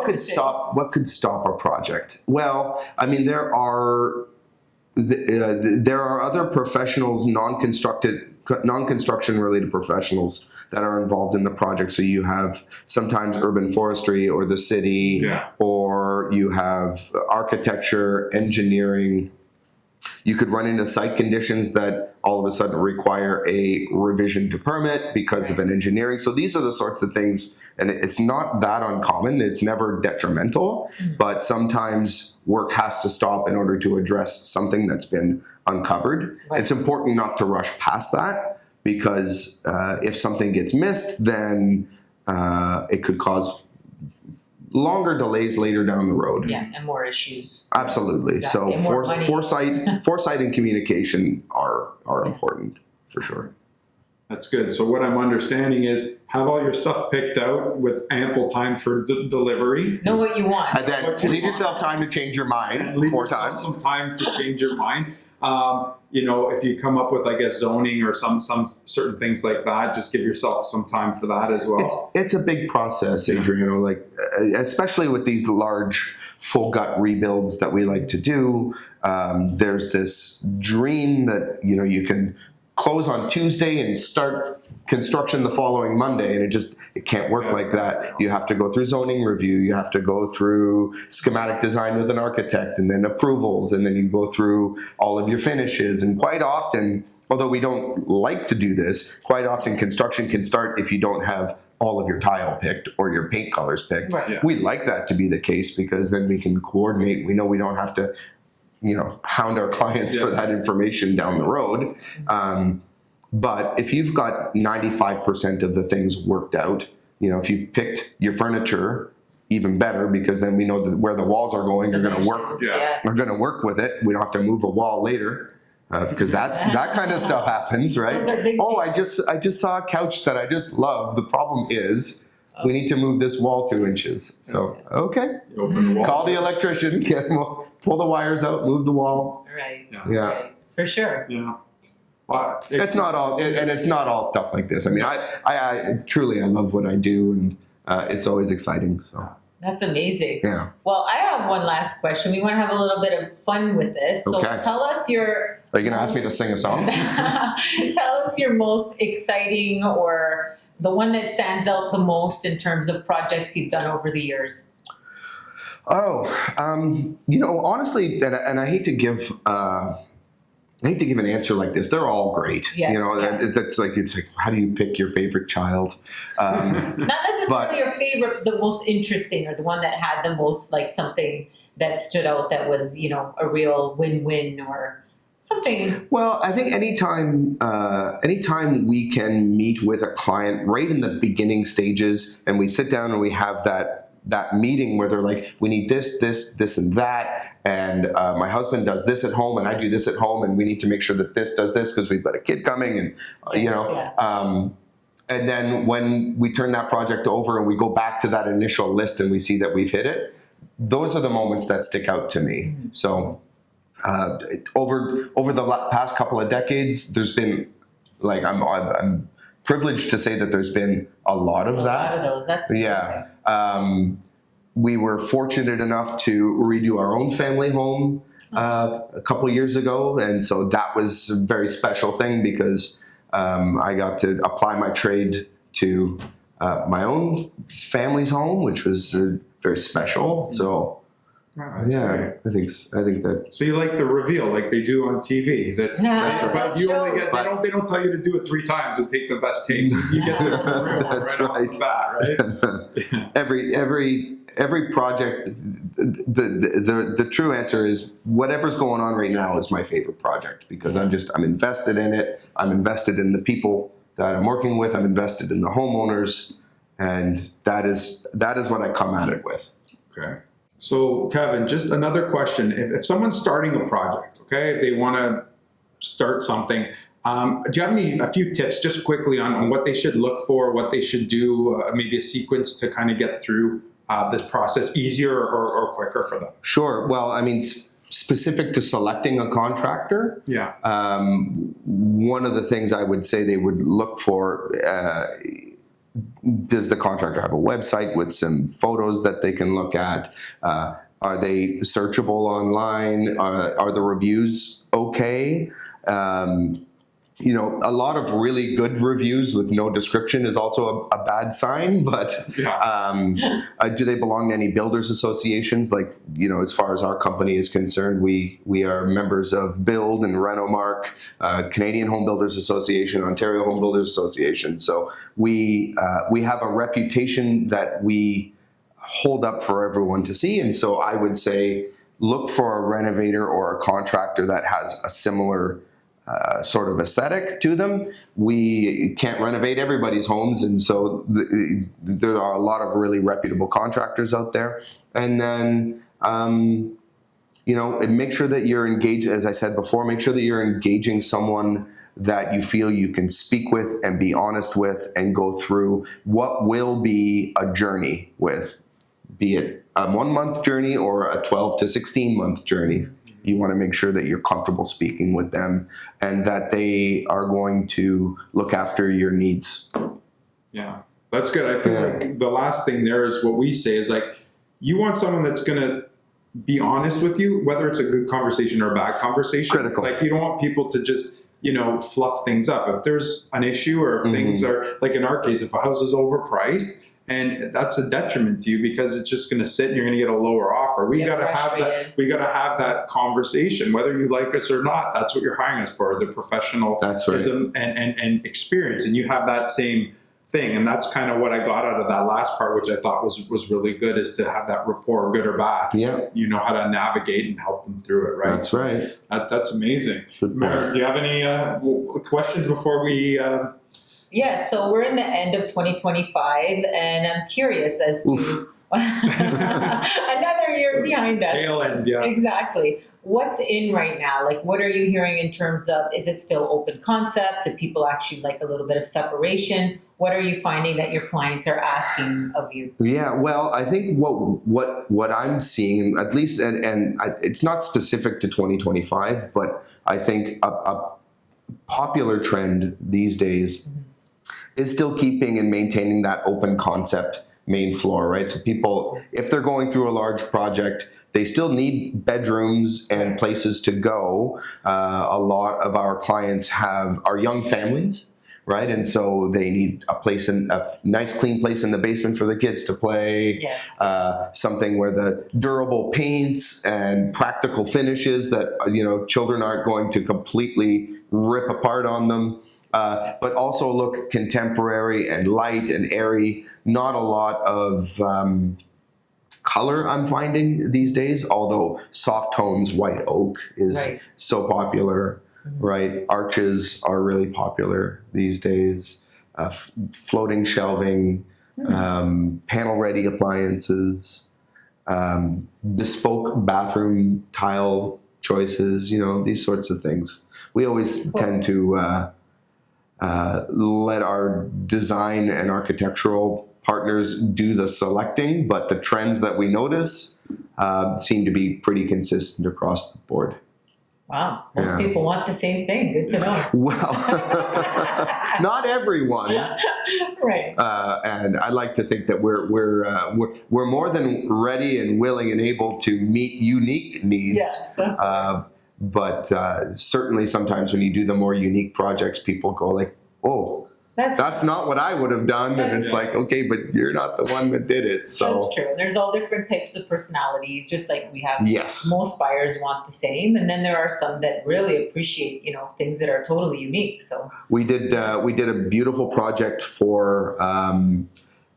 could stop a project? Well, I mean, there are other professionals, non-construction related professionals that are involved in the project. So you have sometimes urban forestry or the city, or you have architecture, engineering. You could run into site conditions that all of a sudden require a revision to permit because of an engineering. So these are the sorts of things, and it's not that uncommon. It's never detrimental, but sometimes work has to stop in order to address something that's been uncovered. Right. It's important not to rush past that, because if something gets missed, then it could cause longer delays later down the road. Yeah, and more issues. Absolutely. Exactly. So foresight and communication are important for sure. That's good. So what I'm understanding is have all your stuff picked out with ample time for delivery. Know what you want. And then leave yourself time to change your mind Leave 4 yourself times. some time to change your mind. If you come up with, I guess, zoning or some certain things like that, just give yourself some time for that as well. It's a big process, Adriano, especially with these large full gut rebuilds that we like to do. There's this dream that, you can close on Tuesday and start construction the following Monday, and it can't work like that. You have to go through zoning review, you have to go through schematic design with an architect, and then approvals, and then you go through all of your finishes. And quite often, although we don't like to do this, quite often construction can start if you don't have all of your tile picked or your paint colors picked. Right. Yeah. We like that to be the case, because then we can coordinate. We know we don't have to hound our clients for that information down the road. But if you've got 95% of the things worked out, if you picked your furniture, even better, because then we know where the walls are going. You're going to work. Yes. We're going to work with it. We don't have to move a wall later, because that kind of stuff happens, right? Those are big I just saw a couch that I just love. The problem is, we need to move this wall 2 inches. So, okay. Open the wall. Call the electrician, get him, pull the wires out, move the wall. Right. Yeah. Right. For sure. Yeah. It's not all, and it's not all stuff like this. I mean, I truly love what I do, and it's always exciting. So That's amazing. yeah. Well, I have one last question. We want to have a little bit of fun with this. So Okay. tell us your... Are you going to ask me to sing a song? Tell us your most exciting, or the one that stands out the most in terms of projects you've done over the years. Honestly, and I hate to give I hate to give an answer like this. They're all great. Yeah, You know, yeah. it's like, how do you pick your favorite child? Not necessarily But- your favorite, the most interesting, or the one that had the most, like, something that stood out that was, you know, a real win-win or something. Well, I think anytime we can meet with a client right in the beginning stages, and we sit down and we have that meeting where they're like, we need this, and that, and my husband does this at home, and I do this at home, and we need to make sure that this does this because we've got a kid coming, and you know. Yeah. And then when we turn that project over and we go back to that initial list and we see that we've hit it, those are the moments that stick out to me. So over the past couple of decades, there's been, like, I'm privileged to say that there's been a lot of A that. lot of those. That's Yeah. We were fortunate enough to redo our own family home a couple of years ago, and so that was a very special thing because I got to apply my trade to my own family's home, which was very special. So That's yeah, great. I think that. So you like the reveal, like they do on TV. That's Yeah, but those you only get shows. they don't tell you to do it 3 times and take the best take. You get the real one That's right off the bat, right? Every project, the true answer is whatever's going on right now is my favorite project because I'm invested in it. I'm invested in the people that I'm working with. I'm invested in the homeowners, and that is what I come at it with. Okay. So Kevin, just another question: if someone's starting a project, okay, if they want to start something, do you have a few tips just quickly on what they should look for, what they should do, maybe a sequence to kind of get through this process easier or quicker for them? Sure. Well, I mean, specific to selecting a contractor, Yeah. one of the things I would say they would look for, does the contractor have a website with some photos that they can look at? Are they searchable online? Are the reviews okay? You know, a lot of really good reviews with no description is also a bad sign, but do they belong to any builders associations? Like, you know, as far as our company is concerned, we are members of Build and Renomark, Canadian Home Builders Association, Ontario Home Builders Association. So we have a reputation that we hold up for everyone to see. And so I would say look for a renovator or a contractor that has a similar sort of aesthetic to them. We can't renovate everybody's homes, and so there are a lot of really reputable contractors out there. And then, you know, and make sure that you're engaged, as I said before, make sure that you're engaging someone that you feel you can speak with and be honest with and go through what will be a journey with, be it a 1-month journey or a 12 to 16-month journey. You want to make sure that you're comfortable speaking with them and that they are going to look after your needs. Yeah, that's good. I feel like the last thing there is what we say is like, you want someone that's going to be honest with you, whether it's a good conversation or a bad conversation. Critical. Like, you don't want people to just, you know, fluff things up. If there's an issue or if things are, like in our case, if a house is overpriced, and that's a detriment to you because it's just going to sit and you're going to get a lower offer. We got to have that. We got to have that conversation, whether you like us or not. That's what you're hiring us for, the professionalism and experience. And you have that same thing. And that's kind of what I got out of that last part, which I thought was really good, is to have that rapport, good or bad. Yeah. You know how to navigate and help them through it, right? That's right. That's amazing. Good point. Mary, do you have any questions before we... Yeah, so we're in the end of 2025, and I'm curious as to another year behind us. Tail end, yeah. Exactly. What's in right now? Like, what are you hearing in terms of, is it still open concept? Do people actually like a little bit of separation? What are you finding that your clients are asking of you? Yeah, well, I think what I'm seeing, at least, and it's not specific to 2025, but I think a popular trend these days is still keeping and maintaining that open concept main floor, right? So people, if they're going through a large project, they still need bedrooms and places to go. A lot of our clients are young families, right? And so they need a nice clean place in the basement for the kids to play. Yes. Something where the durable paints and practical finishes that, children aren't going to completely rip apart on them. But also look contemporary and light and airy. Not a lot of color I'm finding these days, although soft tones, white oak is so popular, right? Arches are really popular these days. Floating shelving, panel-ready appliances, bespoke bathroom tile choices, these sorts of things. We always tend to let our design and architectural partners do the selecting, but the trends that we notice seem to be pretty consistent across the board. Wow, most people want the same thing. Good to know. Well, not everyone, Right. and I like to think that we're more than ready and willing and able to meet unique needs. Yes, of course. But certainly sometimes when you do the more unique projects, people go like, "Oh, that's not what I would have done," and it's like, okay, but you're not the one that did it. So that's true. There's all different types of personalities, just like we have. Yes. Most buyers want the same, and then there are some that really appreciate, things that are totally unique. So we did a beautiful project for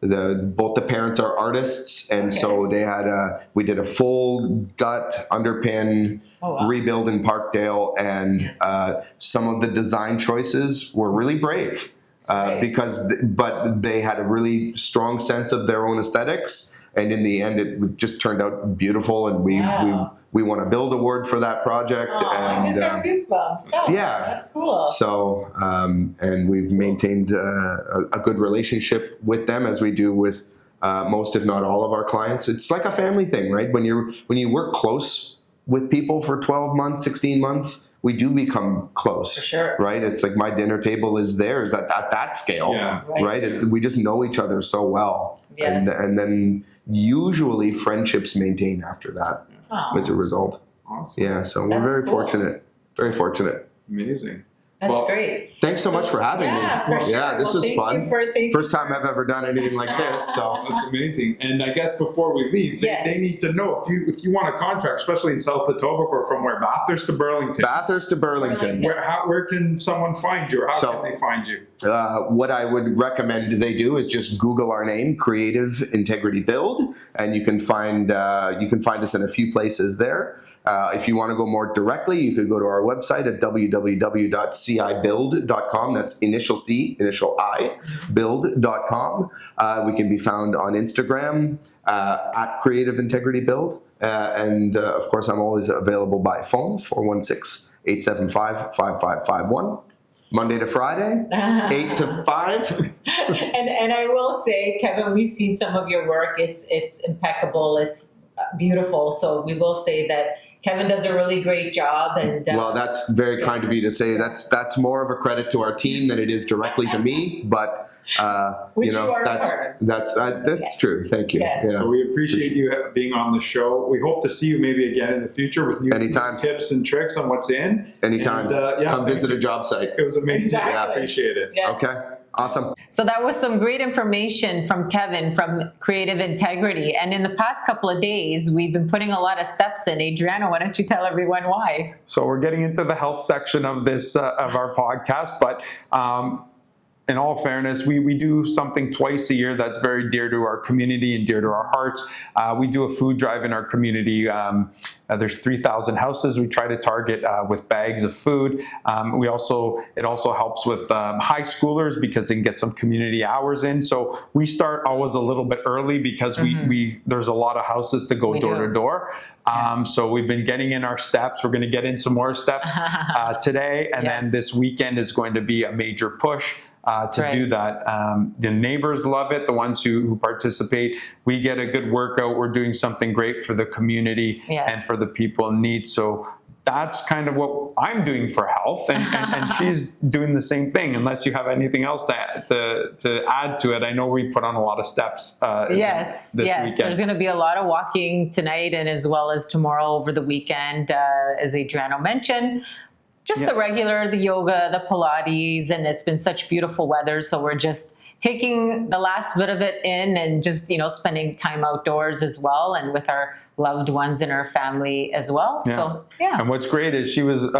both the parents are artists, and so we did a full gut underpin rebuild in Parkdale, and some of the design choices were really brave. But they had a really strong sense of their own aesthetics, and in the end, it just turned out beautiful. And we won a Build Award for that project. I just got goosebumps. Oh, yeah, that's cool. So, and we've maintained a good relationship with them, as we do with most, if not all, of our clients. It's like a family thing, right? When you work close with people for 12 months, 16 months. We do become close, for sure, right? It's like my dinner table is theirs at that scale, right? We just know each other so well, and then usually friendships maintain after that as a result. Awesome. Yeah, so we're very fortunate, very fortunate. Amazing. That's great. Thanks so much for having me. For sure. Yeah, this was fun. First time I've ever done anything like this, so that's amazing. And I guess before we leave, they need to know if you want a contract, especially in South Etobicoke, or from where? Bathurst to Burlington. Bathurst to Burlington. Where can someone find you, or how can they find you? What I would recommend they do is just Google our name, Creative Integrity Build, and you can find us in a few places there. If you want to go more directly, you could go to our website at www.cibuild.com. That's initial C, initial I, build.com. We can be found on Instagram at Creative Integrity Build. And of course, I'm always available by phone, 416-875-5551. Monday to Friday, 8 to 5. and I will say, Kevin, we've seen some of your work. It's impeccable. It's beautiful. So we will say that Kevin does a really great job. And well, that's very kind of you to say. That's more of a credit to our team than it is directly to me. But that's true. Thank you. Yes. Yeah. So we appreciate you being on the show. We hope to see you maybe again in the future with new tips and tricks on what's in. Anytime. And, come visit a job site. It was amazing. Exactly. I appreciate it. Yeah. Okay. Awesome. So that was some great information from Kevin from Creative Integrity. And in the past couple of days, we've been putting a lot of steps in. Adriano, why don't you tell everyone why? So we're getting into the health section of this of our podcast, but in all fairness, we do something twice a year that's very dear to our community and dear to our hearts. We do a food drive in our community. There's 3,000 houses we try to target with bags of food. It also helps with high schoolers because they can get some community hours in. So we start always a little bit early because there's a lot of houses to go door to door. So we've been getting in our steps. We're going to get in some more steps today, and then this weekend is going to be a major push. To do that. The neighbors love it, the ones who participate. We get a good workout. We're doing something great for the community and for the people in need. So that's kind of what I'm doing for health, and she's doing the same thing, unless you have anything else to add to it. I know we put on a lot of steps this weekend. There's going to be a lot of walking tonight and as well as tomorrow over the weekend, as Adriano mentioned. just the regular, the yoga, the Pilates, and it's been such beautiful weather. So we're just taking the last bit of it in and just, spending time outdoors as well and with our loved ones and our family as well. So, yeah. And what's great is she was,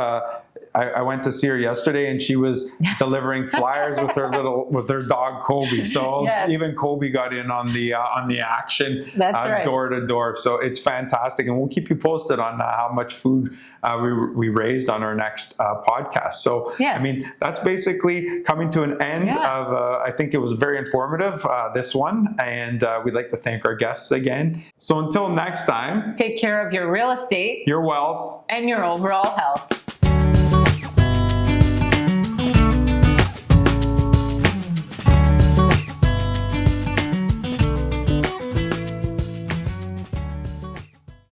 I went to see her yesterday and she was delivering flyers with her dog Kobe. So Yes. even Kobe got in on the action. That's right. Door to door. So it's fantastic. And we'll keep you posted on how much food we raised on our next podcast. So, Yes. I mean, that's basically coming to an end of, I think it was very informative, this one. And we'd like to thank our guests again. So until next time, Take care of your real estate your wealth. and your overall health.